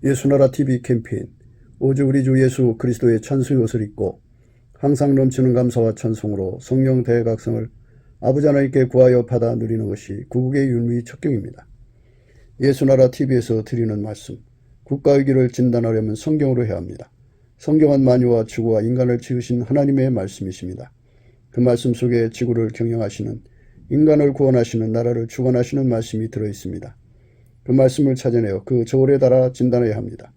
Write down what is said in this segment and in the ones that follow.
예수나라 TV 캠페인 오직 우리 주 예수 그리스도의 찬송의 옷을 입고 항상 넘치는 감사와 찬송으로 성령 대각성을 아버지 하나님께 구하여 받아 누리는 것이 구국의 윤리 척경입니다. 예수나라 TV에서 드리는 말씀, 국가의 길을 진단하려면 성경으로 해야 합니다. 성경은 만유와 지구와 인간을 지으신 하나님의 말씀이십니다. 그 말씀 속에 지구를 경영하시는, 인간을 구원하시는, 나라를 주관하시는 말씀이 들어있습니다. 그 말씀을 찾아내어 그 저울에 달아 진단해야 합니다.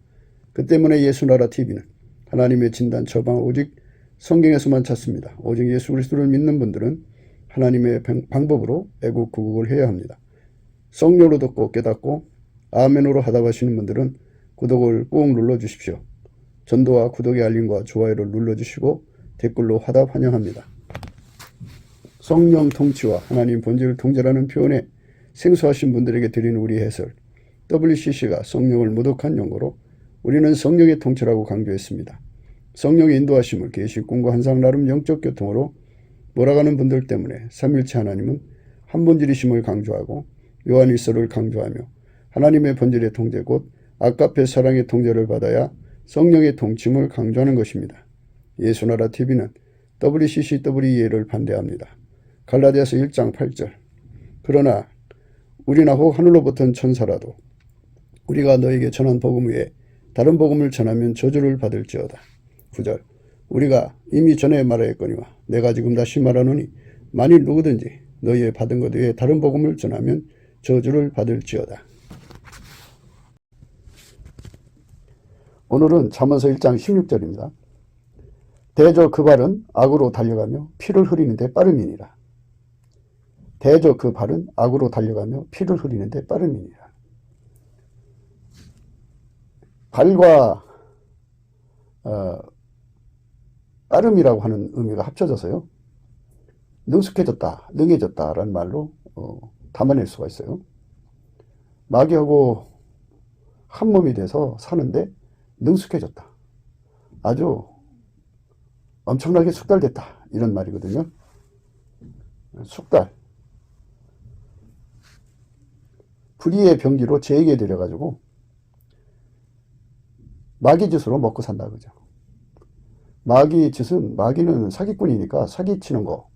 그 때문에 예수나라 TV는 하나님의 진단 처방을 오직 성경에서만 찾습니다. 오직 예수 그리스도를 믿는 분들은 하나님의 방법으로 애국 구국을 해야 합니다. 성령으로 듣고 깨닫고 아멘으로 하답하시는 분들은 구독을 꼭 눌러주십시오. 전도와 구독의 알림과 좋아요를 눌러주시고 댓글로 화답 환영합니다. 성령 통치와 하나님 본질 통제라는 표현에 생소하신 분들에게 드리는 우리 해설, WCC가 성령을 모독한 용어로 우리는 성령의 통치라고 강조했습니다. 성령의 인도하심을 계시, 꿈과 환상, 나름 영적 교통으로 몰아가는 분들 때문에 삼일체 하나님은 한 본질이심을 강조하고 요한일서를 강조하며 하나님의 본질의 통제 곧 아가페 사랑의 통제를 받아야 성령의 통침을 강조하는 것입니다. 예수나라 TV는 WCCWE를 반대합니다. 갈라디아서 1장 8절 그러나 우리나 혹 하늘로부터 천사라도 우리가 너에게 전한 복음 외에 다른 복음을 전하면 저주를 받을지어다. 9절 우리가 이미 전에 말하였거니와 내가 지금 다시 말하노니 만일 누구든지 너희의 받은 것 외에 다른 복음을 전하면 저주를 받을지어다. 오늘은 잠언서 1장 16절입니다. 대저 그 발은 악으로 달려가며 피를 흐리는데 빠름이니라. 대저 그 발은 악으로 달려가며 피를 흐리는데 빠름이니라. 발과 빠름이라고 하는 의미가 합쳐져서요. 능숙해졌다, 능해졌다라는 말로 담아낼 수가 있어요. 마귀하고 한 몸이 돼서 사는데 능숙해졌다. 아주 엄청나게 숙달됐다. 이런 말이거든요. 숙달. 불의의 병기로 죄에게 들여가지고 마귀 짓으로 먹고 산다. 그죠? 마귀 짓은, 마귀는 사기꾼이니까 사기치는 거.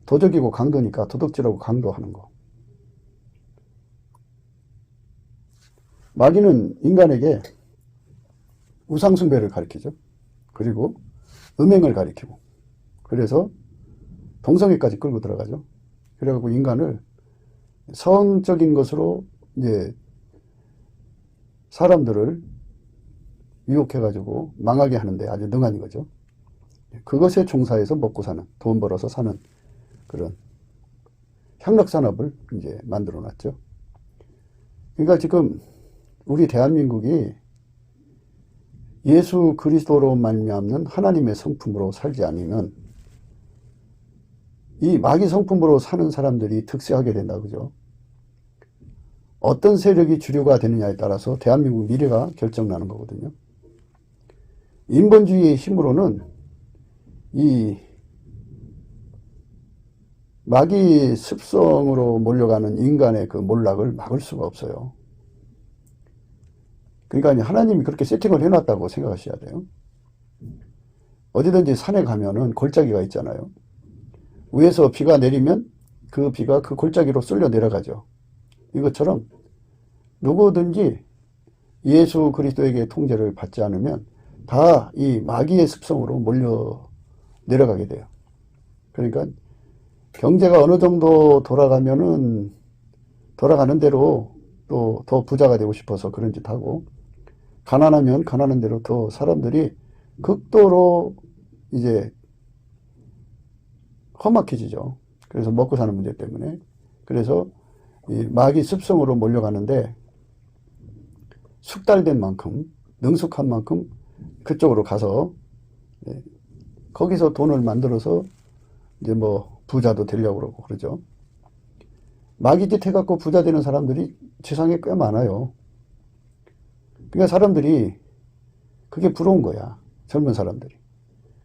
도적이고 강도니까 도둑질하고 강도하는 거. 마귀는 인간에게 우상숭배를 가리키죠. 그리고 음행을 가리키고. 그래서 동성애까지 끌고 들어가죠. 그래갖고 인간을 성적인 것으로 이제 사람들을 유혹해가지고 망하게 하는데 아주 능한 거죠. 그것에 종사해서 먹고 사는, 돈 벌어서 사는 그런 향락산업을 이제 만들어 놨죠. 그러니까 지금 우리 대한민국이 예수 그리스도로 말미암는 하나님의 성품으로 살지 않으면 이 마귀 성품으로 사는 사람들이 득세하게 된다. 그죠? 어떤 세력이 주류가 되느냐에 따라서 대한민국 미래가 결정나는 거거든요. 인본주의의 힘으로는 이 마귀 습성으로 몰려가는 인간의 그 몰락을 막을 수가 없어요. 그러니까 하나님이 그렇게 세팅을 해놨다고 생각하셔야 돼요. 어디든지 산에 가면은 골짜기가 있잖아요. 위에서 비가 내리면 그 비가 그 골짜기로 쓸려 내려가죠. 이것처럼 누구든지 예수 그리스도에게 통제를 받지 않으면 다 이 마귀의 습성으로 몰려 내려가게 돼요. 그러니까 경제가 어느 정도 돌아가면은 돌아가는 대로 또 더 부자가 되고 싶어서 그런 짓 하고, 가난하면 가난한 대로 더 사람들이 극도로 이제 험악해지죠. 그래서 먹고 사는 문제 때문에. 그래서 이 마귀 습성으로 몰려가는데 숙달된 만큼, 능숙한 만큼 그쪽으로 가서 거기서 돈을 만들어서 이제 뭐 부자도 되려고 그러고 그러죠. 마귀 짓 해갖고 부자 되는 사람들이 세상에 꽤 많아요. 그러니까 사람들이 그게 부러운 거야. 젊은 사람들이.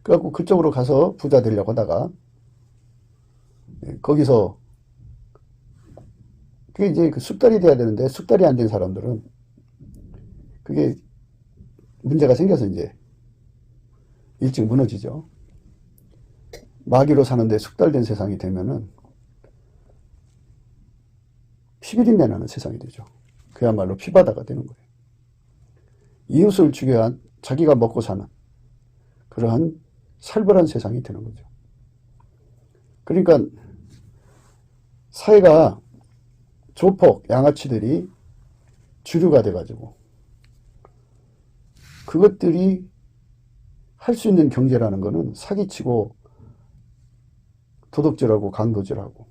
그래갖고 그쪽으로 가서 부자 되려고 하다가 거기서 그게 이제 그 숙달이 돼야 되는데 숙달이 안 된 사람들은 그게 문제가 생겨서 이제 일찍 무너지죠. 마귀로 사는데 숙달된 세상이 되면은 피비린내 나는 세상이 되죠. 그야말로 피바다가 되는 거예요. 이웃을 죽여야 자기가 먹고 사는 그러한 살벌한 세상이 되는 거죠. 그러니까 사회가 조폭, 양아치들이 주류가 돼가지고 그것들이 할 수 있는 경제라는 거는 사기치고 도둑질하고 강도질하고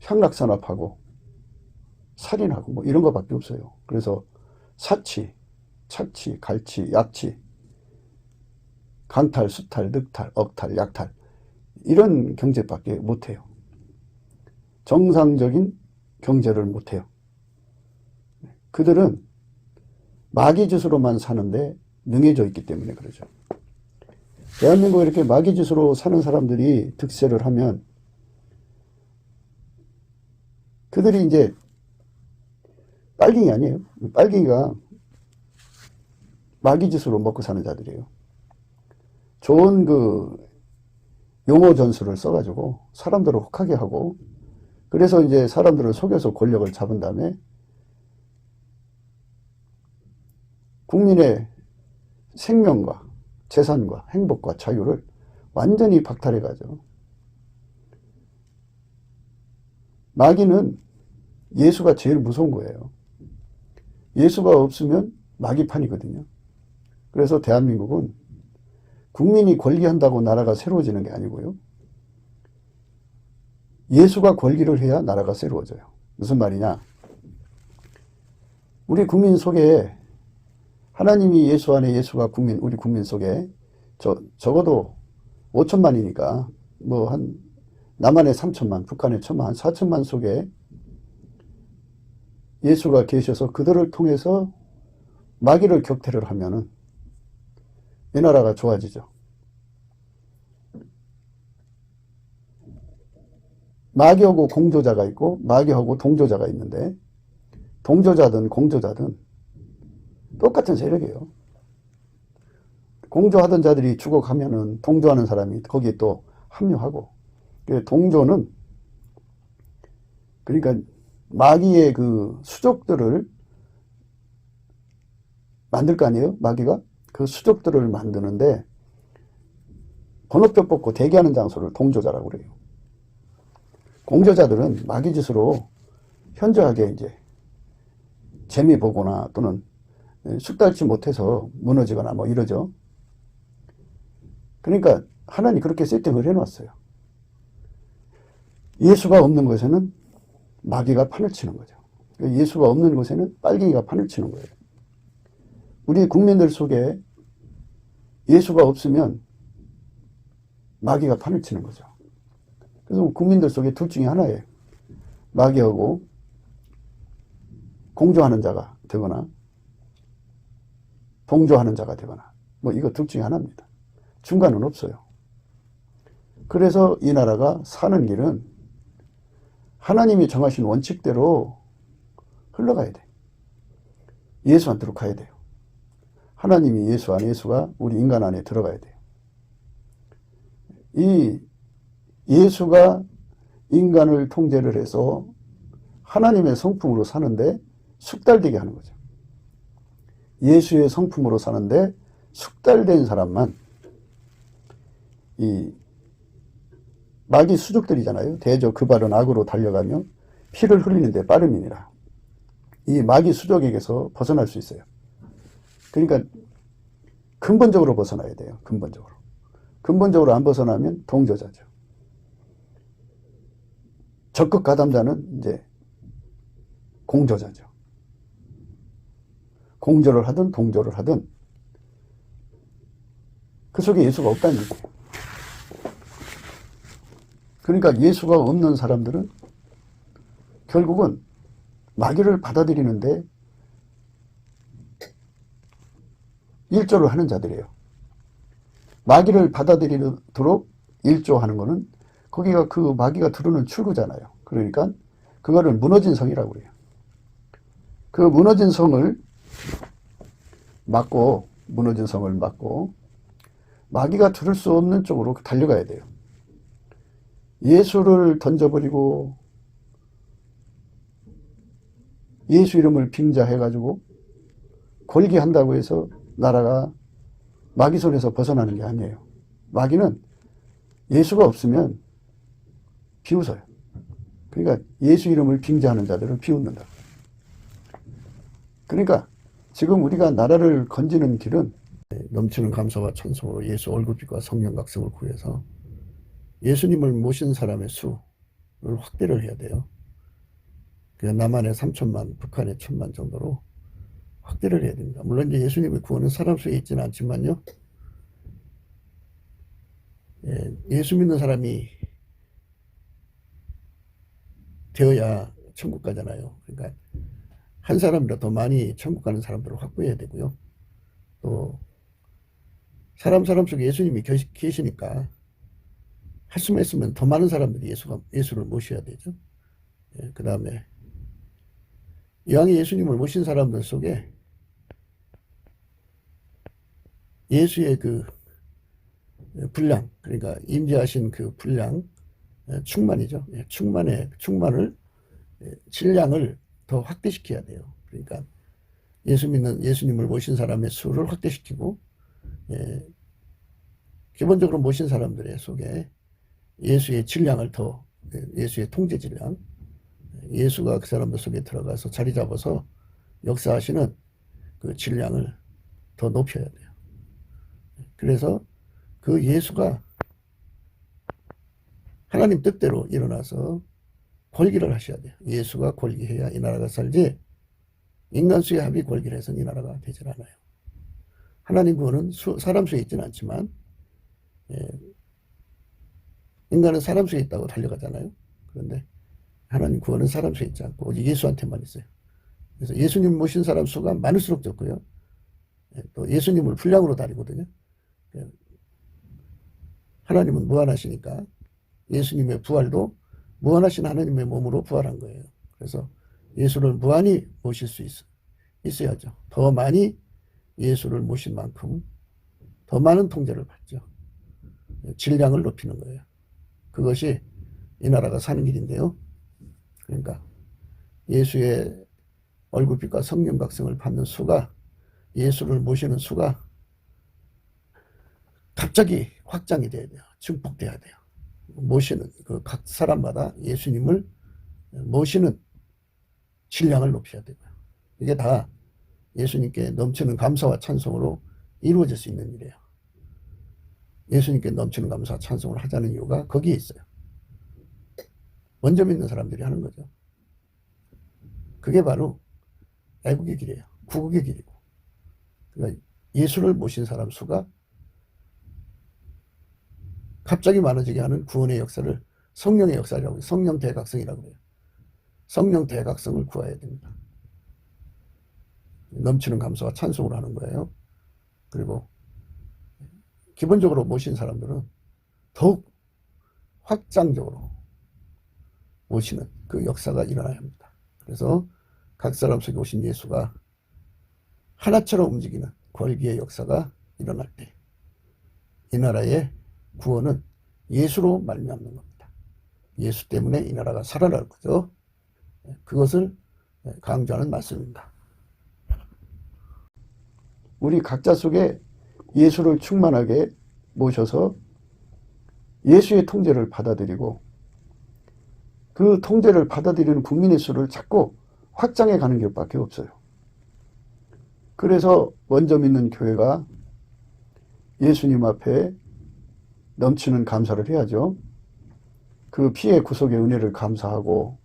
향락산업하고 살인하고 뭐 이런 것밖에 없어요. 그래서 사치, 착취, 갈취, 약취, 강탈, 수탈, 늑탈, 억탈, 약탈 이런 경제밖에 못해요. 정상적인 경제를 못해요. 그들은 마귀짓으로만 사는데 능해져 있기 때문에 그러죠. 대한민국에 이렇게 마귀짓으로 사는 사람들이 득세를 하면 그들이 이제 빨갱이 아니에요. 빨갱이가 마귀짓으로 먹고 사는 자들이에요. 좋은 그 용어 전술을 써가지고 사람들을 혹하게 하고 그래서 이제 사람들을 속여서 권력을 잡은 다음에 국민의 생명과 재산과 행복과 자유를 완전히 박탈해 가죠. 마귀는 예수가 제일 무서운 거예요. 예수가 없으면 마귀판이거든요. 그래서 대한민국은 국민이 권리한다고 나라가 새로워지는 게 아니고요. 예수가 권리를 해야 나라가 새로워져요. 무슨 말이냐? 우리 속에 하나님이 예수 안에 예수가 우리 국민 속에 적어도 5천만이니까 뭐 한 남한에 3천만, 북한에 1천만, 한 4천만 속에 예수가 계셔서 그들을 통해서 마귀를 격퇴를 하면은 이 나라가 좋아지죠. 마귀하고 공조자가 있고 마귀하고 동조자가 있는데 동조자든 공조자든 똑같은 세력이에요. 공조하던 자들이 죽어가면은 동조하는 사람이 거기에 또 합류하고 동조는 그러니까 마귀의 그 수족들을 만들 거 아니에요? 마귀가 그 수족들을 만드는데 번호표 뽑고 대기하는 장소를 동조자라고 그래요. 공조자들은 마귀짓으로 현저하게 이제 재미 보거나 또는 숙달치 못해서 무너지거나 뭐 이러죠. 그러니까 하나님 그렇게 세팅을 해놨어요. 예수가 없는 곳에는 마귀가 판을 치는 거죠. 예수가 없는 곳에는 빨갱이가 판을 치는 거예요. 우리 국민들 속에 예수가 없으면 마귀가 판을 치는 거죠. 그래서 국민들 속에 둘 중에 하나예요. 마귀하고 공조하는 자가 되거나 동조하는 자가 되거나 뭐 이거 둘 중에 하나입니다. 중간은 없어요. 그래서 이 나라가 사는 길은 하나님이 정하신 원칙대로 흘러가야 돼. 예수한테로 가야 돼요. 하나님이 예수 안에 예수가 우리 인간 안에 들어가야 돼요. 이 예수가 인간을 통제를 해서 하나님의 성품으로 사는데 숙달되게 하는 거죠. 예수의 성품으로 사는데 숙달된 사람만 이 마귀 수족들이잖아요. 대저 그 발은 악으로 달려가며 피를 흘리는데 빠름이니라. 이 마귀 수족에게서 벗어날 수 있어요. 그러니까 근본적으로 벗어나야 돼요. 근본적으로. 근본적으로 안 벗어나면 동조자죠. 적극 가담자는 이제 공조자죠. 공조를 하든 동조를 하든 그 속에 예수가 없다는 얘기예요. 그러니까 예수가 없는 사람들은 결국은 마귀를 받아들이는데 일조를 하는 자들이에요. 마귀를 받아들이도록 일조하는 거는 거기가 그 마귀가 들어오는 출구잖아요. 그러니까 그거를 무너진 성이라고 그래요. 그 무너진 성을 막고 마귀가 들을 수 없는 쪽으로 달려가야 돼요. 예수를 던져버리고 예수 이름을 빙자해가지고 걸기한다고 해서 나라가 마귀 손에서 벗어나는 게 아니에요. 마귀는 예수가 없으면 비웃어요. 그러니까 예수 이름을 빙자하는 자들을 비웃는다. 그러니까 지금 우리가 나라를 건지는 길은 넘치는 감사와 찬송으로 예수 얼굴빛과 성령 각성을 구해서 예수님을 모신 사람의 수를 확대를 해야 돼요. 남한에 3천만, 북한에 1,000만 정도로 확대를 해야 됩니다. 물론 이제 예수님의 구원은 사람 수에 있지는 않지만요. 예수 믿는 사람이 되어야 천국 가잖아요. 그러니까 한 사람이라도 더 많이 천국 가는 사람들을 확보해야 되고요. 또 사람 속에 예수님이 계시니까 할 수만 있으면 더 많은 사람들이 예수를 모셔야 되죠. 그 다음에 이왕에 예수님을 모신 사람들 속에 예수의 그 분량, 그러니까 임재하신 그 분량, 충만이죠. 충만을, 질량을 더 확대시켜야 돼요. 그러니까 예수님을 모신 사람의 수를 확대시키고, 기본적으로 모신 사람들의 속에 예수의 질량을 더, 예수의 통제 질량, 예수가 그 사람들 속에 들어가서 자리 잡아서 역사하시는 그 질량을 더 높여야 돼요. 그래서 그 예수가 하나님 뜻대로 일어나서 권기를 하셔야 돼요. 예수가 권기해야 이 나라가 살지 인간 수의 합이 권기를 해서는 이 나라가 되질 않아요. 하나님 구원은 사람 수에 있지는 않지만 인간은 사람 수에 있다고 달려가잖아요. 그런데 하나님 구원은 사람 수에 있지 않고 오직 예수한테만 있어요. 그래서 예수님 모신 사람 수가 많을수록 적고요. 또 예수님을 분량으로 다니거든요. 하나님은 무한하시니까 예수님의 부활도 무한하신 하나님의 몸으로 부활한 거예요. 그래서 예수를 무한히 모실 수 있어야죠. 더 많이 예수를 모신 만큼 더 많은 통제를 받죠. 질량을 높이는 거예요. 그것이 이 나라가 사는 길인데요. 그러니까 예수의 얼굴빛과 성령 각성을 받는 수가, 예수를 모시는 수가 갑자기 확장이 돼야 돼요. 증폭돼야 돼요. 모시는 각 사람마다 예수님을 모시는 질량을 높여야 되고요. 이게 다 예수님께 넘치는 감사와 찬송으로 이루어질 수 있는 일이에요. 예수님께 넘치는 감사와 찬송을 하자는 이유가 거기에 있어요. 먼저 믿는 사람들이 하는 거죠. 그게 바로 애국의 길이에요. 구국의 길이고. 그러니까 예수를 모신 사람 수가 갑자기 많아지게 하는 구원의 역사를 성령의 역사라고 해요. 성령 대각성이라고 해요. 성령 대각성을 구해야 됩니다. 넘치는 감사와 찬송을 하는 거예요. 그리고 기본적으로 모신 사람들은 더욱 확장적으로 모시는 그 역사가 일어나야 합니다. 그래서 각 사람 속에 오신 예수가 하나처럼 움직이는 권위의 역사가 일어날 때 이 나라의 구원은 예수로 말미암는 겁니다. 예수 때문에 이 나라가 살아날 거죠. 그것을 강조하는 말씀입니다. 우리 각자 속에 예수를 충만하게 모셔서 예수의 통제를 받아들이고 그 통제를 받아들이는 국민의 수를 자꾸 확장해 가는 길밖에 없어요. 그래서 먼저 믿는 교회가 예수님 앞에 넘치는 감사를 해야죠. 그 피의 구속의 은혜를 감사하고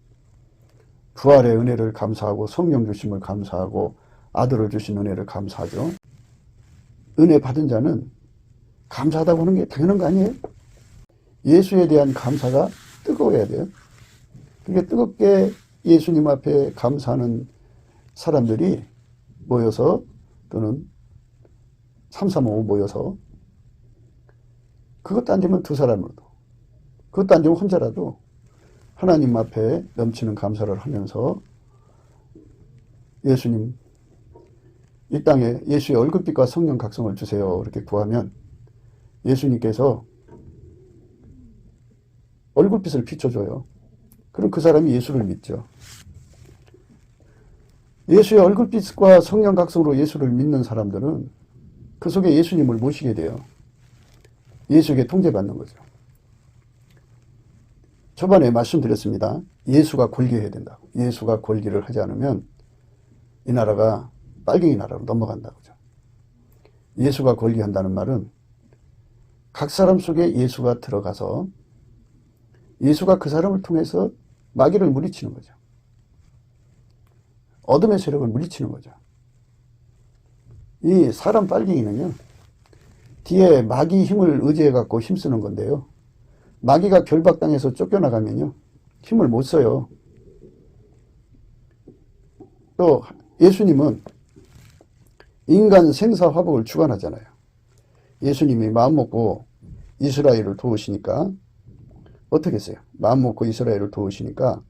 부활의 은혜를 감사하고 성령 주심을 감사하고 아들을 주신 은혜를 감사하죠. 은혜 받은 자는 감사하다고 하는 게 당연한 거 아니에요? 예수에 대한 감사가 뜨거워야 돼요. 그게 뜨겁게 예수님 앞에 감사하는 사람들이 모여서 또는 335 모여서 그것도 안 되면 두 사람으로도 그것도 안 되면 혼자라도 하나님 앞에 넘치는 감사를 하면서 예수님, 이 땅에 예수의 얼굴빛과 성령 각성을 주세요. 이렇게 구하면 예수님께서 얼굴빛을 비춰줘요. 그럼 그 사람이 예수를 믿죠. 예수의 얼굴빛과 성령 각성으로 예수를 믿는 사람들은 그 속에 예수님을 모시게 돼요. 예수에게 통제받는 거죠. 초반에 말씀드렸습니다. 예수가 권리해야 된다고. 예수가 권리를 하지 않으면 이 나라가 빨갱이 나라로 넘어간다고죠. 예수가 권리한다는 말은 각 사람 속에 예수가 들어가서 예수가 그 사람을 통해서 마귀를 물리치는 거죠. 어둠의 세력을 물리치는 거죠. 이 사람 빨갱이는요, 뒤에 마귀 힘을 의지해 갖고 힘쓰는 건데요. 마귀가 결박당해서 쫓겨나가면요, 힘을 못 써요. 또 예수님은 인간 생사화복을 주관하잖아요. 예수님이 마음먹고 이스라엘을 도우시니까 어떻게 했어요? 마음먹고 이스라엘을 도우시니까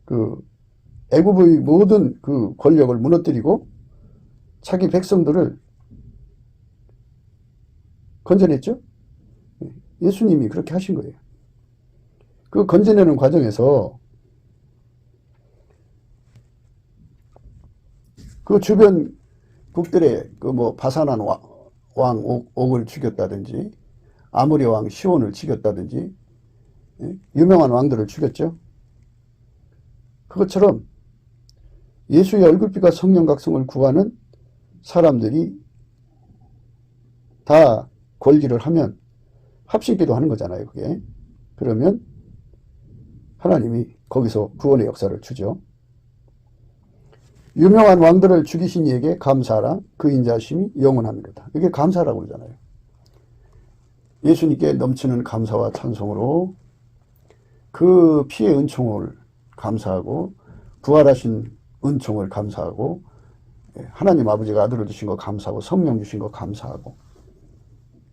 그 애굽의 모든 그 권력을 무너뜨리고 자기 백성들을 건져냈죠? 예수님이 그렇게 하신 거예요. 그 건져내는 과정에서 그 주변 국들의 그 뭐 바산한 왕 옥을 죽였다든지 아모리 왕 시온을 죽였다든지 유명한 왕들을 죽였죠. 그것처럼 예수의 얼굴빛과 성령 각성을 구하는 사람들이 다 권리를 하면 합심기도 하는 거잖아요, 그게. 그러면 하나님이 거기서 구원의 역사를 주죠. 유명한 왕들을 죽이신 이에게 감사하라. 그 인자심이 영원합니다. 이게 감사라고 그러잖아요. 예수님께 넘치는 감사와 찬송으로 그 피의 은총을 감사하고 부활하신 은총을 감사하고 하나님 아버지가 아들을 주신 거 감사하고 성령 주신 거 감사하고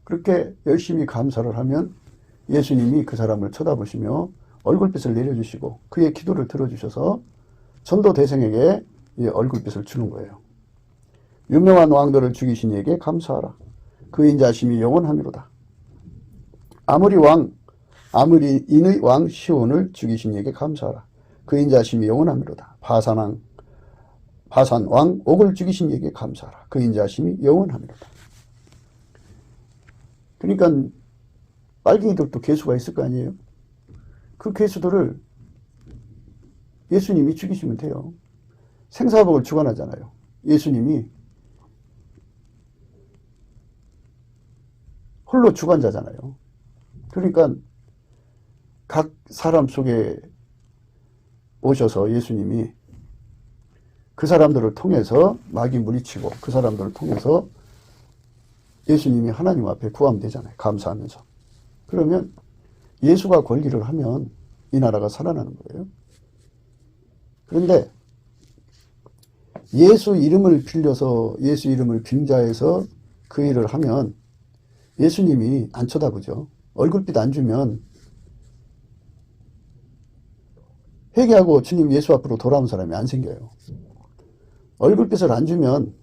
그렇게 열심히 감사를 하면 예수님이 그 사람을 쳐다보시며 얼굴빛을 내려주시고 그의 기도를 들어주셔서 전도 대생에게 얼굴빛을 주는 거예요. 유명한 왕들을 죽이신 이에게 감사하라. 그 인자심이 영원하미로다. 아모리인의 왕 시온을 죽이신 이에게 감사하라. 그 인자심이 영원하미로다. 바산 왕 옥을 죽이신 이에게 감사하라. 그 인자심이 영원하미로다. 그러니까 빨갱이들도 괴수가 있을 거 아니에요. 그 괴수들을 예수님이 죽이시면 돼요. 생사복을 주관하잖아요. 예수님이 홀로 주관자잖아요. 그러니까 각 사람 속에 오셔서 예수님이 그 사람들을 통해서 마귀 물리치고 그 사람들을 통해서 예수님이 하나님 앞에 구하면 되잖아요. 감사하면서. 그러면 예수가 권리를 하면 이 나라가 살아나는 거예요. 그런데 예수 이름을 빌려서 예수 이름을 빙자해서 그 일을 하면 예수님이 안 쳐다보죠. 얼굴빛 안 주면 회개하고 주님 예수 앞으로 돌아온 사람이 안 생겨요. 얼굴빛을 안 주면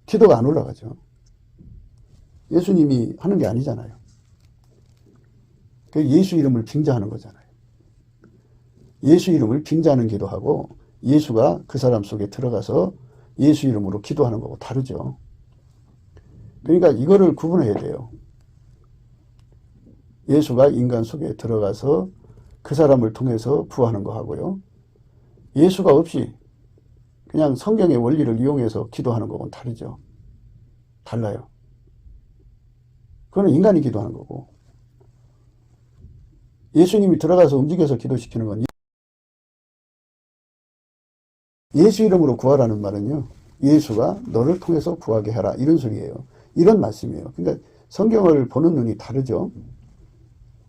기도가 안 올라가죠. 예수님이 하는 게 아니잖아요. 예수 이름을 빙자하는 거잖아요. 예수 이름을 빙자하는 기도하고 예수가 그 사람 속에 들어가서 예수 이름으로 기도하는 거고 다르죠. 그러니까 이거를 구분해야 돼요. 예수가 인간 속에 들어가서 그 사람을 통해서 부하는 거 하고요. 예수가 없이 그냥 성경의 원리를 이용해서 기도하는 거고는 다르죠. 달라요. 그거는 인간이 기도하는 거고 예수님이 들어가서 움직여서 기도시키는 건 예수 이름으로 구하라는 말은요. 예수가 너를 통해서 구하게 하라 이런 소리예요. 이런 말씀이에요. 그러니까 성경을 보는 눈이 다르죠.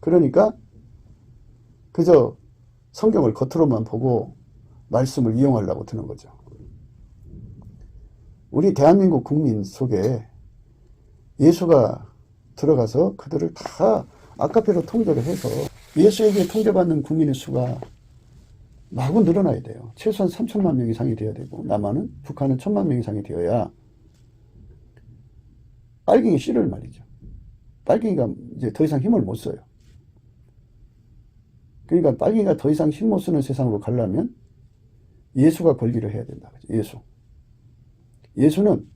그러니까 그저 성경을 겉으로만 보고 말씀을 이용하려고 드는 거죠. 우리 대한민국 국민 속에 예수가 들어가서 그들을 다 아카페로 통제를 해서 예수에게 통제받는 국민의 수가 마구 늘어나야 돼요. 최소한 3천만 명 이상이 되어야 되고, 남한은, 북한은 1,000만 명 이상이 되어야 빨갱이 씨를 말이죠. 빨갱이가 이제 더 이상 힘을 못 써요. 그러니까 빨갱이가 더 이상 힘 못 쓰는 세상으로 가려면 예수가 권리를 해야 된다. 예수. 예수는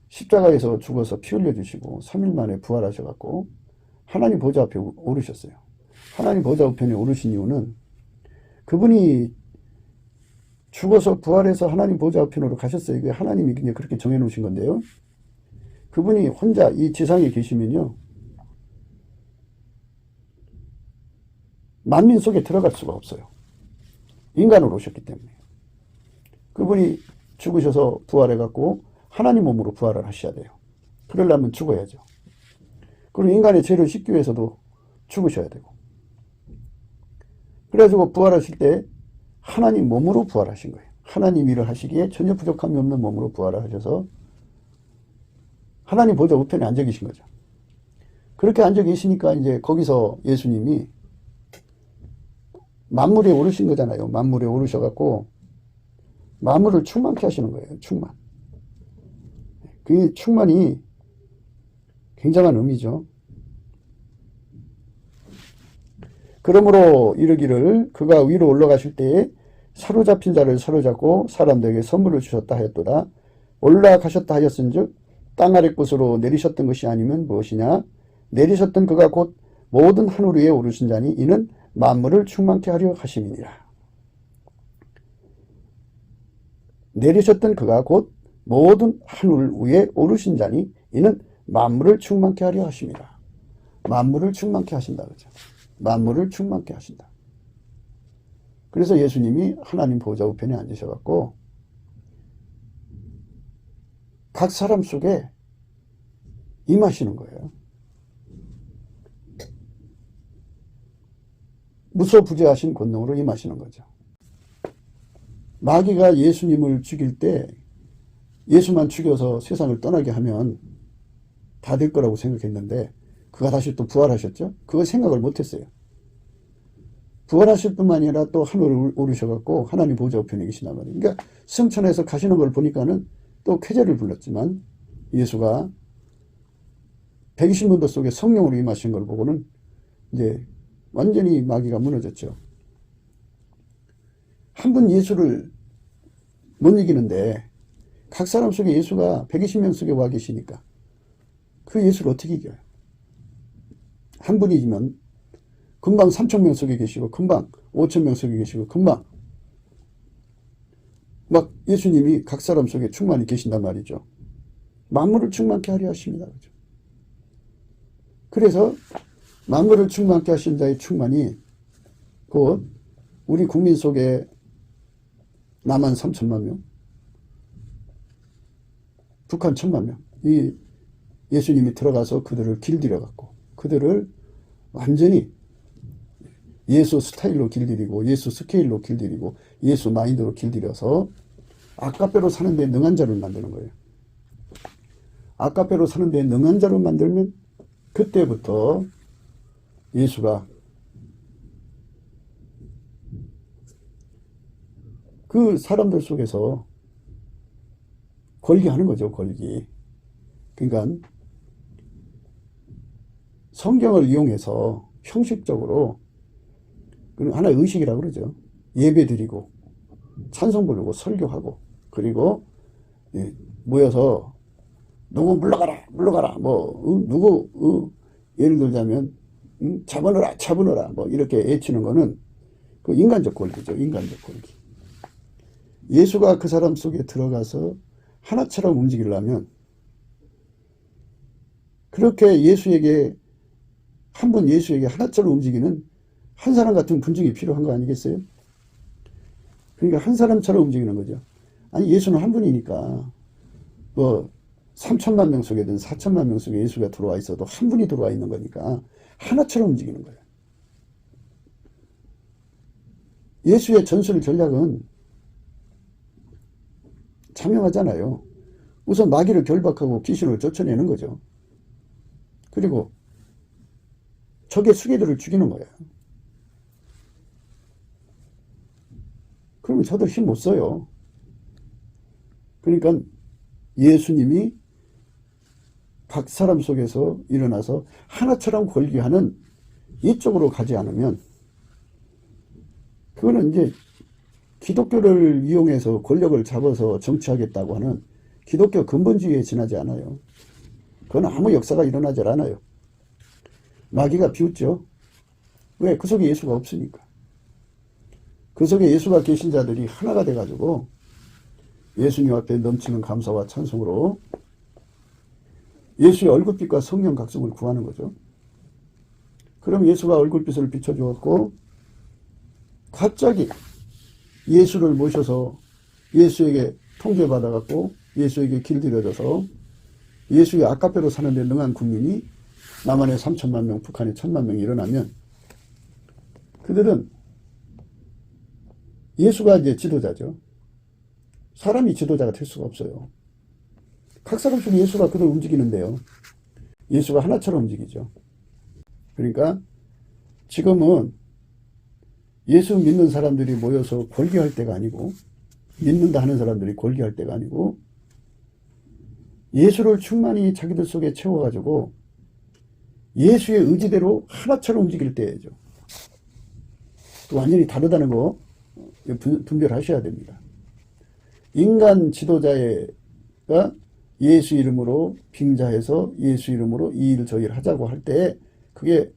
십자가에서 죽어서 피 흘려주시고 3일 만에 부활하셔갖고 하나님 보좌 앞에 오르셨어요. 하나님 보좌 우편에 오르신 이유는 그분이 죽어서 부활해서 하나님 보좌 우편으로 가셨어요. 이게 하나님이 그냥 그렇게 정해놓으신 건데요. 그분이 혼자 이 지상에 계시면요, 만민 속에 들어갈 수가 없어요. 인간으로 오셨기 때문에. 그분이 죽으셔서 부활해갖고 하나님 몸으로 부활을 하셔야 돼요. 그러려면 죽어야죠. 그리고 인간의 죄를 씻기 위해서도 죽으셔야 되고. 그래가지고 부활하실 때 하나님 몸으로 부활하신 거예요. 하나님 일을 하시기에 전혀 부족함이 없는 몸으로 부활을 하셔서 하나님 보좌 우편에 앉아 계신 거죠. 그렇게 앉아 계시니까 이제 거기서 예수님이 만물에 오르신 거잖아요. 만물에 오르셔갖고 만물을 충만케 하시는 거예요. 충만. 그 충만이 굉장한 의미죠. 그러므로 이르기를 그가 위로 올라가실 때에 사로잡힌 자를 사로잡고 사람들에게 선물을 주셨다 하였도다. 올라가셨다 하였은즉 땅 아래 곳으로 내리셨던 것이 아니면 무엇이냐? 내리셨던 그가 곧 모든 하늘 위에 오르신 자니 이는 만물을 충만케 하려 하심이니라. 내리셨던 그가 곧 모든 하늘 위에 오르신 자니 이는 만물을 충만케 하려 하심이라. 만물을 충만케 하신다 그죠? 만물을 충만케 하신다. 그래서 예수님이 하나님 보좌 우편에 앉으셔갖고 각 사람 속에 임하시는 거예요. 무소부재하신 권능으로 임하시는 거죠. 마귀가 예수님을 죽일 때 예수만 죽여서 세상을 떠나게 하면 다 될 거라고 생각했는데 그가 다시 또 부활하셨죠. 그걸 생각을 못했어요. 부활하실 뿐만 아니라 또 하늘을 오르셔갖고 하나님 보좌 우편에 계시단 말이에요. 그러니까 승천해서 가시는 걸 보니까는 또 쾌재를 불렀지만 예수가 120문도 속에 성령으로 임하신 걸 보고는 이제 완전히 마귀가 무너졌죠. 한 분 예수를 못 이기는데 각 사람 속에 예수가 120명 속에 와 계시니까 그 예수를 어떻게 이겨요? 한 분이지만 금방 3,000명 속에 계시고 금방 5,000명 속에 계시고 금방 막 예수님이 각 사람 속에 충만히 계신단 말이죠. 만물을 충만케 하려 하십니다. 그래서 만물을 충만케 하신 자의 충만이 곧 우리 국민 속에 남한 3천만 명, 북한 1,000만 명, 이 예수님이 들어가서 그들을 길들여갖고 그들을 완전히 예수 스타일로 길들이고 예수 스케일로 길들이고 예수 마인드로 길들여서 아까빼로 사는데 능한 자를 만드는 거예요. 아까빼로 사는데 능한 자를 만들면 그때부터 예수가 그 사람들 속에서 걸기하는 거죠. 걸기. 그러니까 성경을 이용해서 형식적으로 하나의 의식이라고 그러죠. 예배 드리고 찬송 부르고 설교하고 그리고 모여서 누구 물러가라 물러가라 뭐 누구 예를 들자면 잡아넣어라 뭐 이렇게 애치는 거는 그 인간적 권리죠. 인간적 권리. 예수가 그 사람 속에 들어가서 하나처럼 움직이려면 그렇게 예수에게 한 분 예수에게 하나처럼 움직이는 한 사람 같은 분중이 필요한 거 아니겠어요? 그러니까 한 사람처럼 움직이는 거죠. 아니 예수는 한 분이니까 뭐 3천만 명 속에든 4천만 명 속에 예수가 들어와 있어도 한 분이 들어와 있는 거니까 하나처럼 움직이는 거예요. 예수의 전술 전략은 자명하잖아요. 우선 마귀를 결박하고 귀신을 쫓아내는 거죠. 그리고 적의 수괴들을 죽이는 거예요. 그러면 저들 힘 못 써요. 그러니까 예수님이 각 사람 속에서 일어나서 하나처럼 권리하는 이쪽으로 가지 않으면 그거는 이제 기독교를 이용해서 권력을 잡아서 정치하겠다고 하는 기독교 근본주의에 지나지 않아요. 그건 아무 역사가 일어나지 않아요. 마귀가 비웃죠. 왜? 그 속에 예수가 없으니까. 그 속에 예수가 계신 자들이 하나가 돼가지고 예수님 앞에 넘치는 감사와 찬송으로 예수의 얼굴빛과 성령 각성을 구하는 거죠. 그럼 예수가 얼굴빛을 비춰주었고 갑자기 예수를 모셔서 예수에게 통제받아갖고 예수에게 길들여져서 예수의 아까페로 사는데 능한 국민이 남한에 3천만 명, 북한에 1,000만 명이 일어나면 그들은 예수가 이제 지도자죠. 사람이 지도자가 될 수가 없어요. 각 사람 속에 예수가 그들 움직이는데요. 예수가 하나처럼 움직이죠. 그러니까 지금은 예수 믿는 사람들이 모여서 골기할 때가 아니고 믿는다 하는 사람들이 골기할 때가 아니고 예수를 충만히 자기들 속에 채워가지고 예수의 의지대로 하나처럼 움직일 때죠. 또 완전히 다르다는 거 분별하셔야 됩니다. 인간 지도자가 예수 이름으로 빙자해서 예수 이름으로 이 일 저 일 하자고 할 때 그게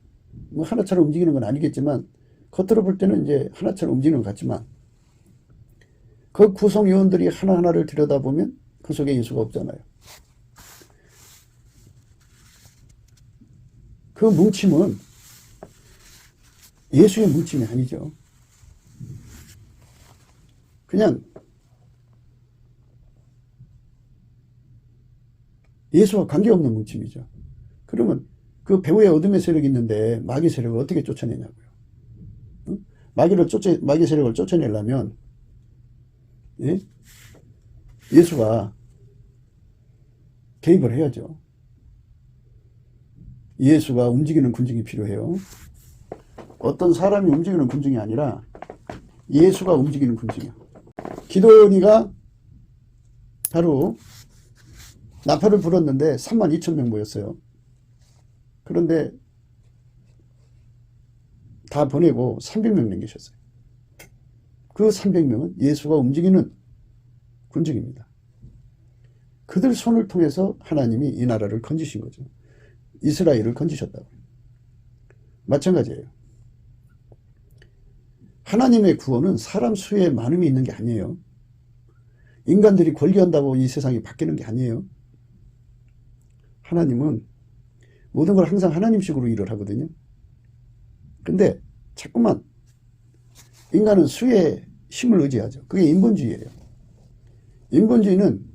뭐 하나처럼 움직이는 건 아니겠지만 겉으로 볼 때는 이제 하나처럼 움직이는 것 같지만 그 구성 요원들이 하나하나를 들여다보면 그 속에 예수가 없잖아요. 그 뭉침은 예수의 뭉침이 아니죠. 그냥 예수와 관계없는 뭉침이죠. 그러면 그 배후에 어둠의 세력이 있는데 마귀 세력을 어떻게 쫓아내냐고요. 마귀 세력을 쫓아내려면 예? 예수가 개입을 해야죠. 예수가 움직이는 군중이 필요해요. 어떤 사람이 움직이는 군중이 아니라 예수가 움직이는 군중이야. 기도원이가 바로 나팔을 불었는데 32,000명 모였어요. 그런데 다 보내고 300명 남기셨어요. 그 300명은 예수가 움직이는 군중입니다. 그들 손을 통해서 하나님이 이 나라를 건지신 거죠. 이스라엘을 건지셨다고. 마찬가지예요. 하나님의 구원은 사람 수의 많음이 있는 게 아니에요. 인간들이 권리한다고 이 세상이 바뀌는 게 아니에요. 하나님은 모든 걸 항상 하나님식으로 일을 하거든요. 근데 자꾸만 인간은 수의 힘을 의지하죠. 그게 인본주의예요. 인본주의는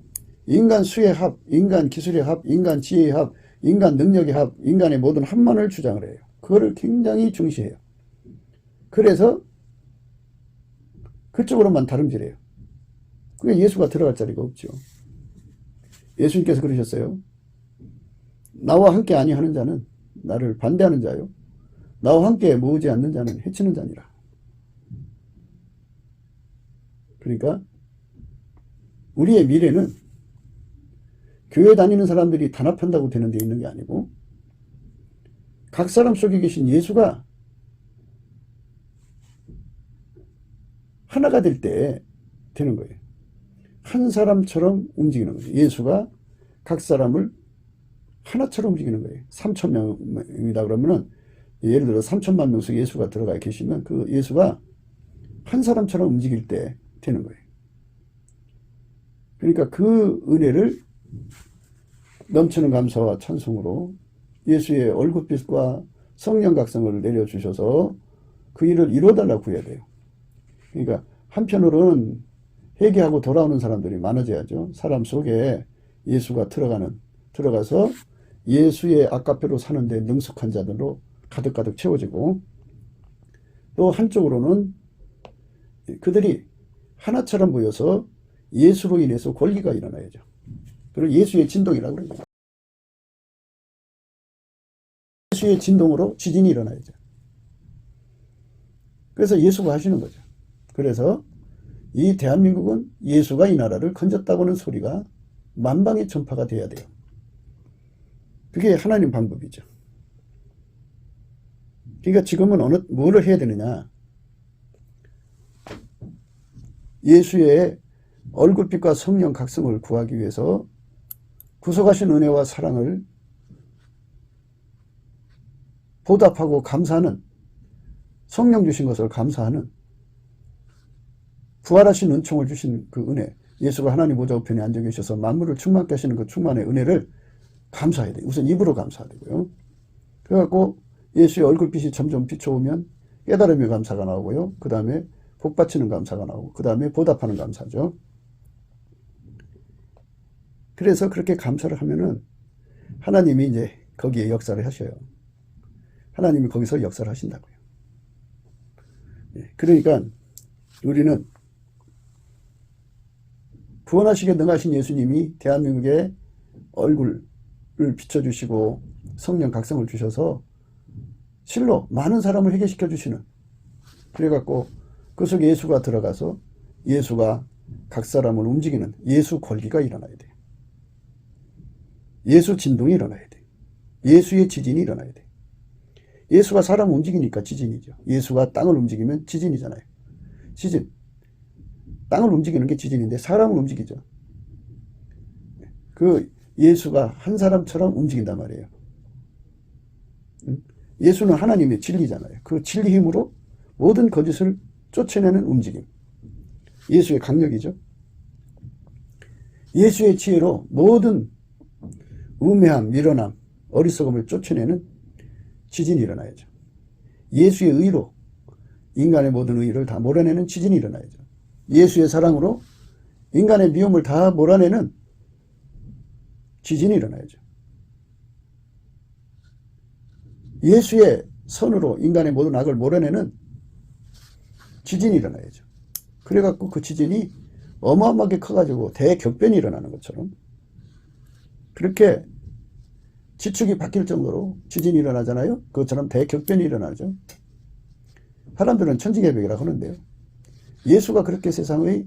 인간 수의 합, 인간 기술의 합, 인간 지혜의 합, 인간 능력의 합, 인간의 모든 합만을 주장을 해요. 그거를 굉장히 중시해요. 그래서 그쪽으로만 다름질해요. 그게 예수가 들어갈 자리가 없죠. 예수님께서 그러셨어요. 나와 함께 아니하는 자는 나를 반대하는 자요. 나와 함께 모으지 않는 자는 해치는 자니라. 그러니까 우리의 미래는 교회 다니는 사람들이 단합한다고 되는 데 있는 게 아니고 각 사람 속에 계신 예수가 하나가 될 때 되는 거예요. 한 사람처럼 움직이는 거죠. 예수가 각 사람을 하나처럼 움직이는 거예요. 3,000명이다 그러면은 예를 들어 3천만 명 속에 예수가 들어가 계시면 그 예수가 한 사람처럼 움직일 때 되는 거예요. 그러니까 그 은혜를 넘치는 감사와 찬송으로 예수의 얼굴빛과 성령 각성을 내려주셔서 그 일을 이루어달라고 구해야 돼요. 그러니까 한편으로는 회개하고 돌아오는 사람들이 많아져야죠. 사람 속에 예수가 들어가서 예수의 아까페로 사는데 능숙한 자들로 가득가득 채워지고 또 한쪽으로는 그들이 하나처럼 모여서 예수로 인해서 권리가 일어나야죠. 그리고 예수의 진동이라고 그러죠. 예수의 진동으로 지진이 일어나야죠. 그래서 예수가 하시는 거죠. 그래서 이 대한민국은 예수가 이 나라를 건졌다고는 소리가 만방에 전파가 돼야 돼요. 그게 하나님 방법이죠. 그러니까 지금은 뭐를 해야 되느냐. 예수의 얼굴빛과 성령 각성을 구하기 위해서 구속하신 은혜와 사랑을 보답하고 감사하는, 성령 주신 것을 감사하는, 부활하신 은총을 주신 그 은혜, 예수가 하나님 보좌 우편에 앉아 계셔서 만물을 충만케 하시는 그 충만의 은혜를 감사해야 돼요. 우선 입으로 감사해야 되고요. 그래갖고 예수의 얼굴빛이 점점 비춰오면 깨달음의 감사가 나오고요. 그 다음에 복받치는 감사가 나오고, 그 다음에 보답하는 감사죠. 그래서 그렇게 감사를 하면은 하나님이 이제 거기에 역사를 하셔요. 하나님이 거기서 역사를 하신다고요. 그러니까 우리는 구원하시게 능하신 예수님이 대한민국의 얼굴을 비춰주시고 성령 각성을 주셔서 실로 많은 사람을 회개시켜 주시는, 그래갖고 그 속에 예수가 들어가서 예수가 각 사람을 움직이는 예수 권리가 일어나야 돼요. 예수 진동이 일어나야 돼요. 예수의 지진이 일어나야 돼요. 예수가 사람을 움직이니까 지진이죠. 예수가 땅을 움직이면 지진이잖아요. 지진. 땅을 움직이는 게 지진인데 사람을 움직이죠. 그 예수가 한 사람처럼 움직인단 말이에요. 예수는 하나님의 진리잖아요. 그 진리 힘으로 모든 거짓을 쫓아내는 움직임. 예수의 강력이죠. 예수의 지혜로 모든 우매함, 미련함, 어리석음을 쫓아내는 지진이 일어나야죠. 예수의 의로 인간의 모든 의를 다 몰아내는 지진이 일어나야죠. 예수의 사랑으로 인간의 미움을 다 몰아내는 지진이 일어나야죠. 예수의 선으로 인간의 모든 악을 몰아내는 지진이 일어나야죠. 그래갖고 그 지진이 어마어마하게 커가지고 대격변이 일어나는 것처럼 그렇게 지축이 바뀔 정도로 지진이 일어나잖아요. 그것처럼 대격변이 일어나죠. 사람들은 천지개벽이라고 하는데요. 예수가 그렇게 세상의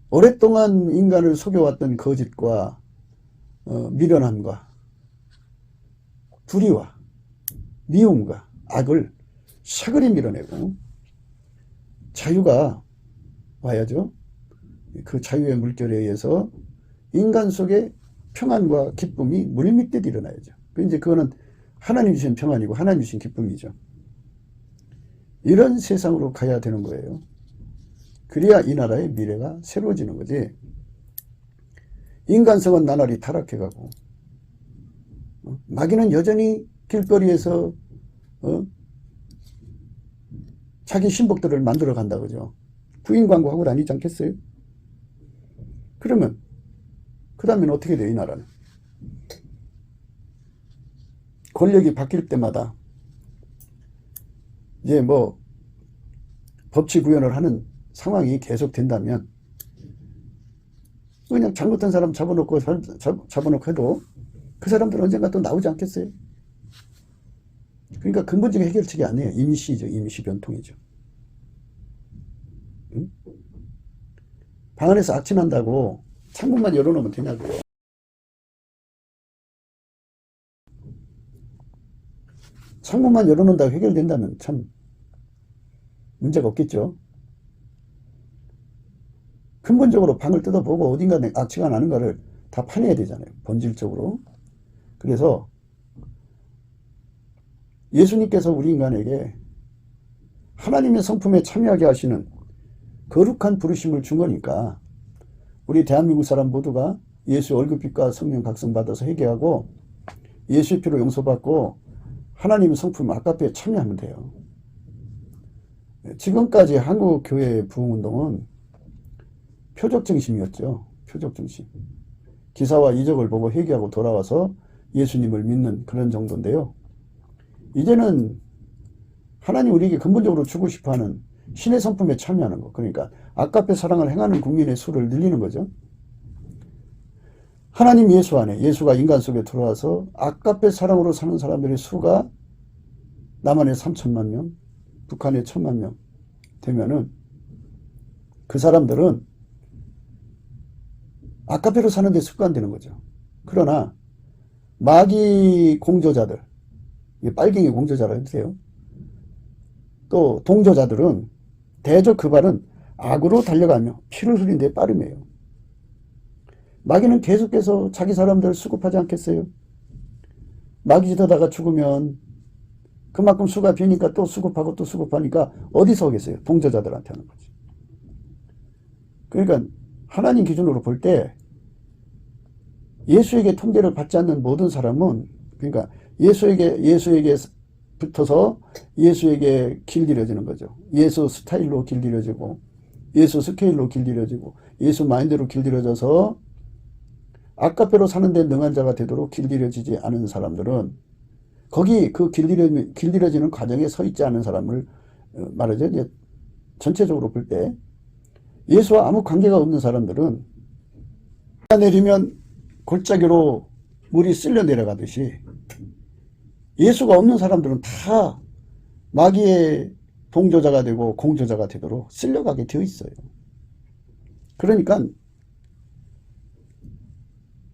오랫동안 인간을 속여왔던 거짓과 미련함과 불의와 미움과 악을 사그리 밀어내고 자유가 와야죠. 그 자유의 물결에 의해서 인간 속에 평안과 기쁨이 물밀듯 일어나야죠. 이제 그거는 하나님 주신 평안이고 하나님 주신 기쁨이죠. 이런 세상으로 가야 되는 거예요. 그래야 이 나라의 미래가 새로워지는 거지. 인간성은 나날이 타락해가고 마귀는 여전히 길거리에서 자기 신복들을 만들어 간다 그죠. 부인 광고하고 다니지 않겠어요? 그러면 그 다음에는 어떻게 돼요? 이 나라는 권력이 바뀔 때마다 이제 뭐 법치 구현을 하는 상황이 계속 된다면 그냥 잘못한 사람 잡아놓고 해도 그 사람들은 언젠가 또 나오지 않겠어요? 그러니까 근본적인 해결책이 아니에요. 임시죠. 임시 변통이죠. 응? 방 안에서 악취난다고 창문만 열어놓으면 되냐고요. 창문만 열어놓는다고 해결된다면 참 문제가 없겠죠. 근본적으로 방을 뜯어보고 어딘가 악취가 나는가를 다 파내야 되잖아요. 본질적으로. 그래서 예수님께서 우리 인간에게 하나님의 성품에 참여하게 하시는 거룩한 부르심을 준 거니까 우리 대한민국 사람 모두가 예수의 얼굴빛과 성령 각성 받아서 회개하고 예수의 피로 용서받고 하나님의 성품 아까페에 참여하면 돼요. 지금까지 한국 교회의 부흥운동은 표적정심이었죠. 표적정심. 기사와 이적을 보고 회개하고 돌아와서 예수님을 믿는 그런 정도인데요. 이제는 하나님 우리에게 근본적으로 주고 싶어하는 신의 성품에 참여하는 거. 그러니까 아까페 사랑을 행하는 국민의 수를 늘리는 거죠. 하나님 예수 안에 예수가 인간 속에 들어와서 아까페 사랑으로 사는 사람들의 수가 남한에 3천만 명, 북한에 1,000만 명 되면은 그 사람들은 아카페로 사는 데 습관되는 거죠. 그러나 마귀 공조자들, 빨갱이 공조자라 해도 돼요. 또 동조자들은 대저 그 발은 악으로 달려가며 피를 흘린 데 빠름이에요. 마귀는 계속해서 자기 사람들을 수급하지 않겠어요? 마귀 짓하다가 죽으면 그만큼 수가 비니까 또 수급하고 또 수급하니까 어디서 오겠어요? 동조자들한테 하는 거지. 그러니까 하나님 기준으로 볼 때 예수에게 통제를 받지 않는 모든 사람은, 그러니까 예수에게 붙어서 예수에게 길들여지는 거죠. 예수 스타일로 길들여지고 예수 스케일로 길들여지고 예수 마인드로 길들여져서 아카페로 사는데 능한 자가 되도록 길들여지지 않은 사람들은, 거기 그 길들여지는 과정에 서 있지 않은 사람을 말하죠. 이제 전체적으로 볼 때 예수와 아무 관계가 없는 사람들은 내리면 골짜기로 물이 쓸려 내려가듯이 예수가 없는 사람들은 다 마귀의 동조자가 되고 공조자가 되도록 쓸려가게 되어 있어요. 그러니까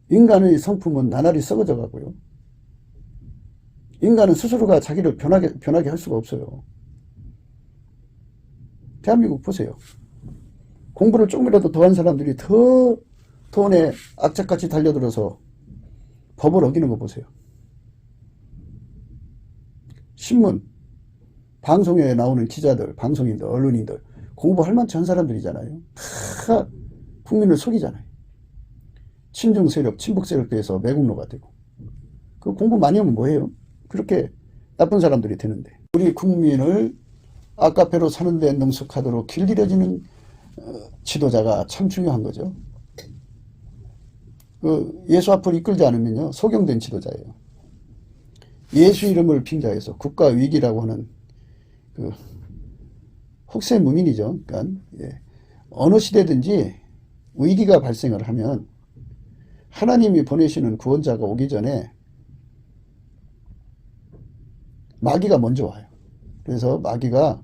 인간의 성품은 나날이 썩어져 가고요. 인간은 스스로가 자기를 변하게 할 수가 없어요. 대한민국 보세요. 공부를 조금이라도 더한 사람들이 더 돈에 악착같이 달려들어서 법을 어기는 거 보세요. 신문, 방송에 나오는 기자들, 방송인들, 언론인들 공부할 만치 한 사람들이잖아요. 다 국민을 속이잖아요. 친중 세력, 친북 세력에 서 매국노가 되고. 그 공부 많이 하면 뭐해요? 그렇게 나쁜 사람들이 되는데. 우리 국민을 아카페로 사는 데 능숙하도록 길들여지는 지도자가 참 중요한 거죠. 예수 앞으로 이끌지 않으면요, 소경된 지도자예요. 예수 이름을 빙자해서 국가 위기라고 하는 혹세 무민이죠. 그러니까 어느 시대든지 위기가 발생을 하면 하나님이 보내시는 구원자가 오기 전에 마귀가 먼저 와요. 그래서 마귀가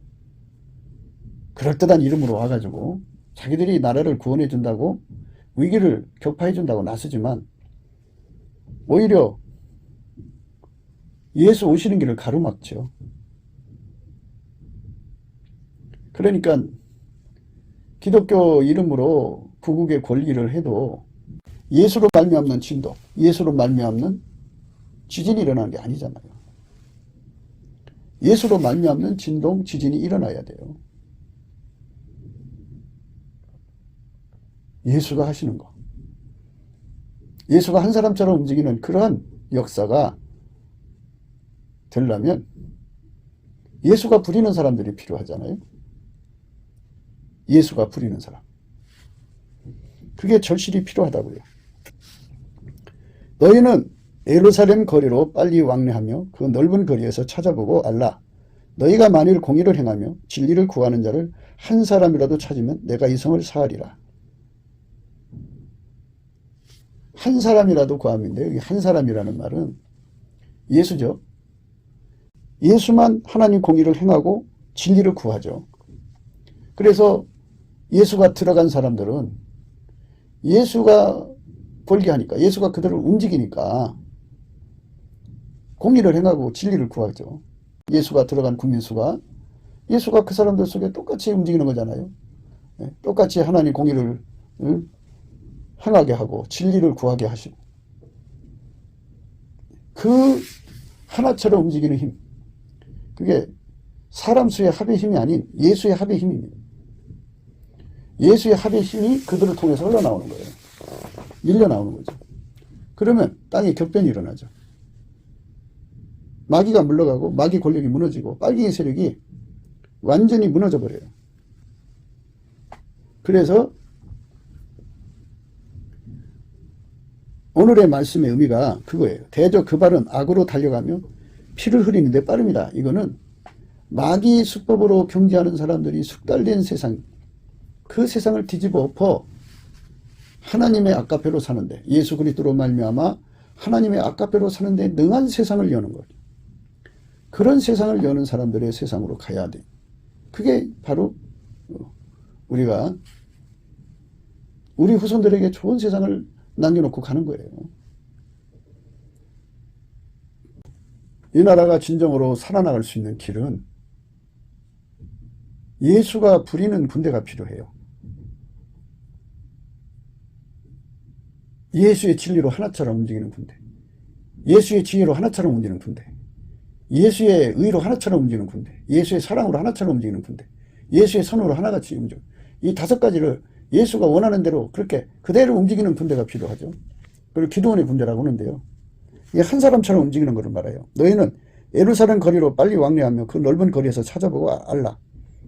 그럴듯한 이름으로 와가지고 자기들이 나라를 구원해 준다고, 위기를 격파해 준다고 나서지만 오히려 예수 오시는 길을 가로막죠. 그러니까 기독교 이름으로 구국의 권리를 해도 예수로 말미암는 진동, 예수로 말미암는 지진이 일어나는 게 아니잖아요. 예수로 말미암는 진동, 지진이 일어나야 돼요. 예수가 하시는 거. 예수가 한 사람처럼 움직이는 그러한 역사가 되려면 예수가 부리는 사람들이 필요하잖아요. 예수가 부리는 사람. 그게 절실히 필요하다고요. 너희는 예루살렘 거리로 빨리 왕래하며 그 넓은 거리에서 찾아보고 알라. 너희가 만일 공의를 행하며 진리를 구하는 자를 한 사람이라도 찾으면 내가 이 성을 사하리라. 한 사람이라도 구함인데, 여기 한 사람이라는 말은 예수죠. 예수만 하나님 공의를 행하고 진리를 구하죠. 그래서 예수가 들어간 사람들은 예수가 권리하니까, 예수가 그들을 움직이니까 공의를 행하고 진리를 구하죠. 예수가 들어간 국민수가, 예수가 그 사람들 속에 똑같이 움직이는 거잖아요. 똑같이 하나님 공의를 행하게 하고 진리를 구하게 하시고, 그 하나처럼 움직이는 힘, 그게 사람 수의 합의 힘이 아닌 예수의 합의 힘입니다. 예수의 합의 힘이 그들을 통해서 흘러나오는 거예요. 밀려나오는 거죠. 그러면 땅에 격변이 일어나죠. 마귀가 물러가고 마귀 권력이 무너지고 빨갱이 세력이 완전히 무너져 버려요. 그래서 오늘의 말씀의 의미가 그거예요. 대저 그 발은 악으로 달려가며 피를 흘리는 데 빠릅니다. 이거는 마귀 수법으로 경제하는 사람들이 숙달된 세상, 그 세상을 뒤집어 엎어 하나님의 아카페로 사는데, 예수 그리스도로 말미암아 하나님의 아카페로 사는데 능한 세상을 여는 거죠. 그런 세상을 여는 사람들의 세상으로 가야 돼. 그게 바로 우리가 우리 후손들에게 좋은 세상을 남겨놓고 가는 거예요. 이 나라가 진정으로 살아나갈 수 있는 길은 예수가 부리는 군대가 필요해요. 예수의 진리로 하나처럼 움직이는 군대, 예수의 지혜로 하나처럼 움직이는 군대, 예수의 의로 하나처럼 움직이는 군대, 예수의 사랑으로 하나처럼 움직이는 군대, 예수의 선으로 하나같이 움직이는, 이 5가지를 예수가 원하는 대로 그렇게 그대로 움직이는 군대가 필요하죠. 그걸 기도원의 군대라고 하는데요. 이게 한 사람처럼 움직이는 것을 말해요. 너희는 예루살렘 거리로 빨리 왕래하며 그 넓은 거리에서 찾아보고 알라.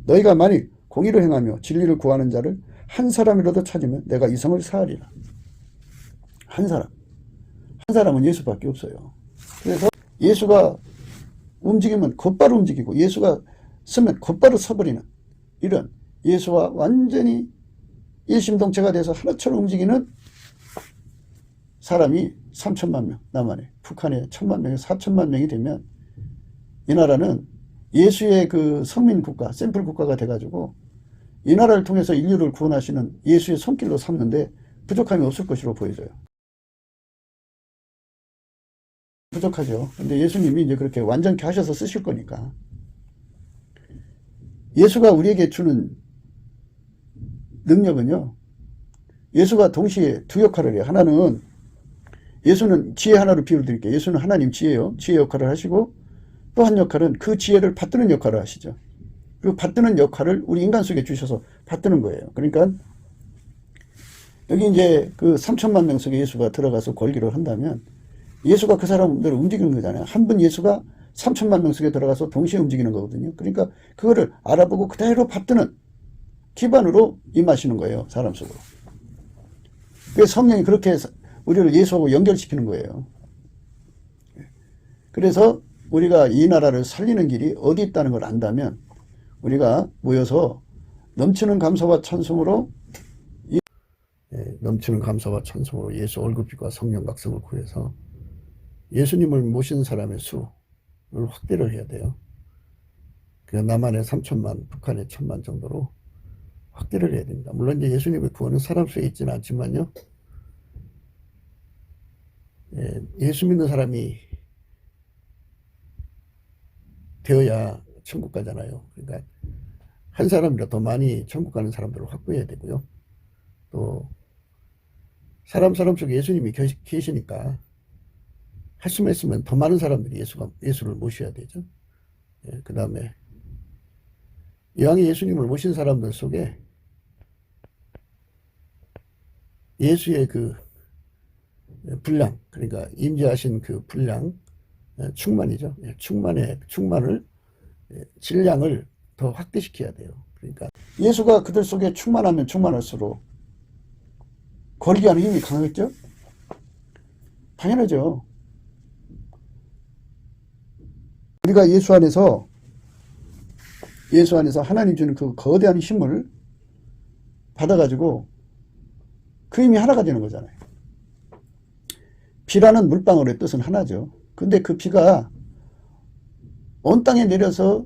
너희가 만일 공의를 행하며 진리를 구하는 자를 한 사람이라도 찾으면 내가 이 성을 사하리라. 한 사람. 한 사람은 예수밖에 없어요. 그래서 예수가 움직이면 곧바로 움직이고 예수가 서면 곧바로 서버리는 이런 예수와 완전히 일심동체가 돼서 하나처럼 움직이는 사람이 3천만 명, 남한에, 북한에 1,000만 명에 4천만 명이 되면 이 나라는 예수의 그 성민 국가, 샘플 국가가 돼가지고 이 나라를 통해서 인류를 구원하시는 예수의 손길로 삼는데 부족함이 없을 것으로 보여져요. 부족하죠. 근데 예수님이 이제 그렇게 완전케 하셔서 쓰실 거니까. 예수가 우리에게 주는 능력은요, 예수가 동시에 두 역할을 해요. 하나는, 예수는 지혜 하나로 비유를 드릴게요. 예수는 하나님 지혜요. 지혜 역할을 하시고, 또 한 역할은 그 지혜를 받드는 역할을 하시죠. 그 받드는 역할을 우리 인간 속에 주셔서 받드는 거예요. 그러니까, 여기 이제 그 3천만 명 속에 예수가 들어가서 권리를 한다면, 예수가 그 사람들을 움직이는 거잖아요. 한 분 예수가 3천만 명 속에 들어가서 동시에 움직이는 거거든요. 그러니까 그거를 알아보고 그대로 받드는 기반으로 임하시는 거예요. 사람 속으로. 그래서 성령이 그렇게 해서 우리를 예수하고 연결시키는 거예요. 그래서 우리가 이 나라를 살리는 길이 어디 있다는 걸 안다면 우리가 모여서 넘치는 감사와 찬송으로 넘치는 감사와 찬송으로 예수 얼굴빛과 성령 각성을 구해서 예수님을 모신 사람의 수를 확대를 해야 돼요. 남한에 3천만, 북한에 1,000만 정도로 확대를 해야 됩니다. 물론 이제 예수님의 구원은 사람 속에 있지는 않지만요. 예수 믿는 사람이 되어야 천국 가잖아요. 그러니까 한 사람이라도 더 많이 천국 가는 사람들을 확보해야 되고요. 또 사람 속에 예수님이 계시니까 할 수만 있으면 더 많은 사람들이 예수를 모셔야 되죠. 그 다음에 이왕에 예수님을 모신 사람들 속에 예수의 그 분량, 그러니까 임재하신 그 분량, 충만이죠. 충만을, 질량을 더 확대시켜야 돼요. 그러니까 예수가 그들 속에 충만하면 충만할수록 권리하는 힘이 강하겠죠? 당연하죠. 우리가 예수 안에서 하나님 주는 그 거대한 힘을 받아가지고 그 힘이 하나가 되는 거잖아요. 비라는 물방울의 뜻은 하나죠. 근데 그 비가 온 땅에 내려서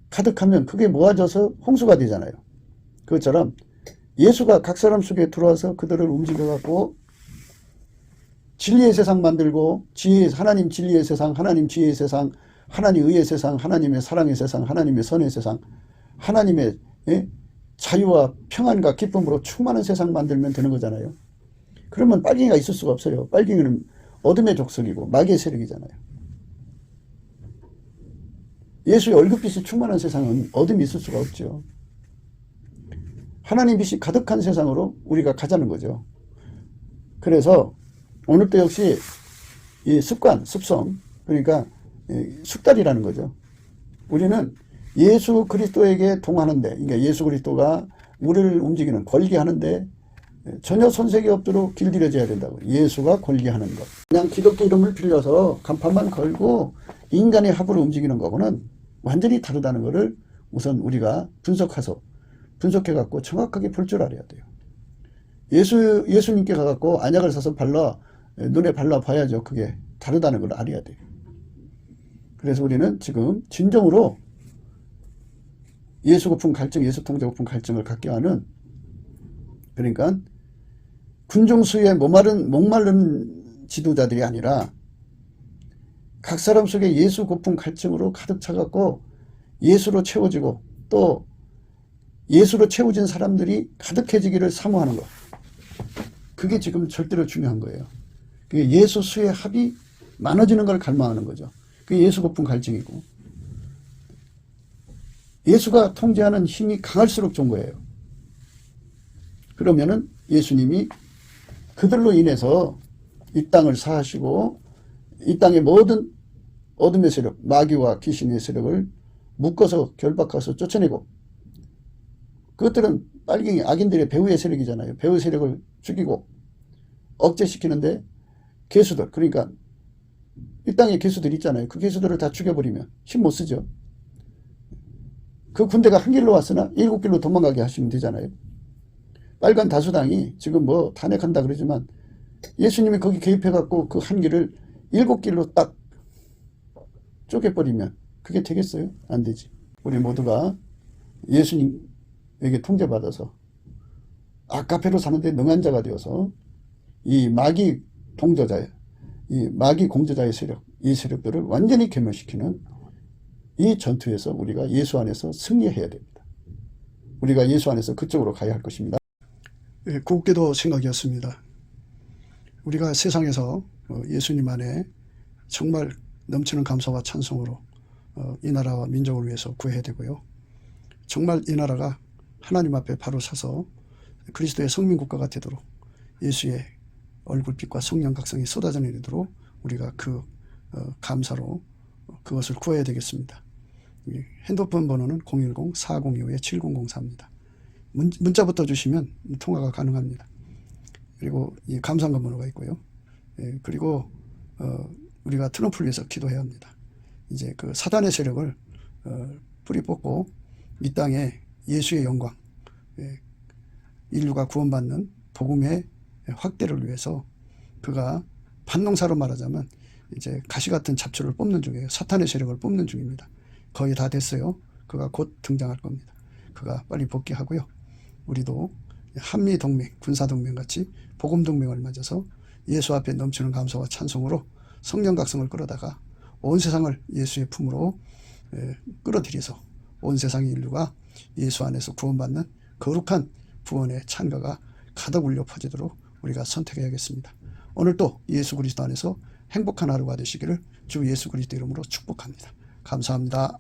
가득하면 그게 모아져서 홍수가 되잖아요. 그것처럼 예수가 각 사람 속에 들어와서 그들을 움직여갖고 진리의 세상 만들고 하나님 진리의 세상, 하나님 지혜의 세상, 하나님 의의 세상, 하나님의 사랑의 세상, 하나님의 선의 세상, 하나님의 자유와 평안과 기쁨으로 충만한 세상 만들면 되는 거잖아요. 그러면 빨갱이가 있을 수가 없어요. 빨갱이는 어둠의 족속이고 마귀의 세력이잖아요. 예수의 얼굴빛이 충만한 세상은 어둠이 있을 수가 없죠. 하나님 빛이 가득한 세상으로 우리가 가자는 거죠. 그래서 오늘도 역시 이 습성, 그러니까 숙달이라는 거죠. 우리는 예수 그리스도에게 동하는데, 그러니까 예수 그리스도가 우리를 움직이는, 권리하는데 전혀 손색이 없도록 길들여져야 된다고. 예수가 권리하는 것. 그냥 기독교 이름을 빌려서 간판만 걸고 인간의 합으로 움직이는 거고는 완전히 다르다는 것을 우선 우리가 분석해갖고 정확하게 볼 줄 알아야 돼요. 예수님께 가갖고 안약을 사서 눈에 발라 봐야죠. 그게 다르다는 걸 알아야 돼요. 그래서 우리는 지금 진정으로 예수 고품 갈증, 예수 통제 고품 갈증을 갖게 하는, 그러니까 군중수에 목마른 지도자들이 아니라 각 사람 속에 예수 고품 갈증으로 가득 차갖고 예수로 채워지고 또 예수로 채워진 사람들이 가득해지기를 사모하는 것. 그게 지금 절대로 중요한 거예요. 그게 예수 수의 합이 많아지는 걸 갈망하는 거죠. 그게 예수 고품 갈증이고, 예수가 통제하는 힘이 강할수록 좋은 거예요. 그러면은 예수님이 그들로 인해서 이 땅을 사하시고 이 땅의 모든 어둠의 세력, 마귀와 귀신의 세력을 묶어서 결박해서 쫓아내고, 그것들은 빨갱이 악인들의 배후의 세력이잖아요. 배후 세력을 죽이고 억제시키는데 괴수들, 그러니까 이 땅에 괴수들 있잖아요. 그 괴수들을 다 죽여버리면 힘 못 쓰죠. 그 군대가 한 길로 왔으나 7길로 도망가게 하시면 되잖아요. 빨간 다수당이 지금 뭐 탄핵한다 그러지만 예수님이 거기 개입해갖고 그 한 길을 7길로 딱 쪼개버리면 그게 되겠어요? 안 되지. 우리 모두가 예수님에게 통제받아서 아카페로 사는데 능한 자가 되어서 이 마귀 통제자의, 이 마귀 공제자의 세력, 이 세력들을 완전히 괴멸시키는 이 전투에서 우리가 예수 안에서 승리해야 됩니다. 우리가 예수 안에서 그쪽으로 가야 할 것입니다. 곱게도 생각이었습니다. 우리가 세상에서 예수님 안에 정말 넘치는 감사와 찬송으로 이 나라와 민족을 위해서 구해야 되고요. 정말 이 나라가 하나님 앞에 바로 서서 그리스도의 성민국가가 되도록 예수의 얼굴빛과 성령 각성이 쏟아져 내리도록 우리가 그 감사로 그것을 구해야 되겠습니다. 핸드폰 번호는 010-4025-7004입니다. 문자부터 주시면 통화가 가능합니다. 그리고 이 감사한금 번호가 있고요. 그리고 우리가 트럼프를 위해서 기도해야 합니다. 이제 그 사단의 세력을 뿌리 뽑고 이 땅에 예수의 영광, 인류가 구원받는 복음의 확대를 위해서 그가 반농사로 말하자면 이제 가시 같은 잡초를 뽑는 중이에요. 사탄의 세력을 뽑는 중입니다. 거의 다 됐어요. 그가 곧 등장할 겁니다. 그가 빨리 복귀하고요. 우리도 한미동맹, 군사동맹 같이 복음동맹을 맺어서 예수 앞에 넘치는 감사와 찬송으로 성령 각성을 끌어다가 온 세상을 예수의 품으로 끌어들여서 온 세상의 인류가 예수 안에서 구원받는 거룩한 구원의 찬가가 가득 울려 퍼지도록 우리가 선택해야겠습니다. 오늘도 예수 그리스도 안에서 행복한 하루가 되시기를 주 예수 그리스도 이름으로 축복합니다. 감사합니다.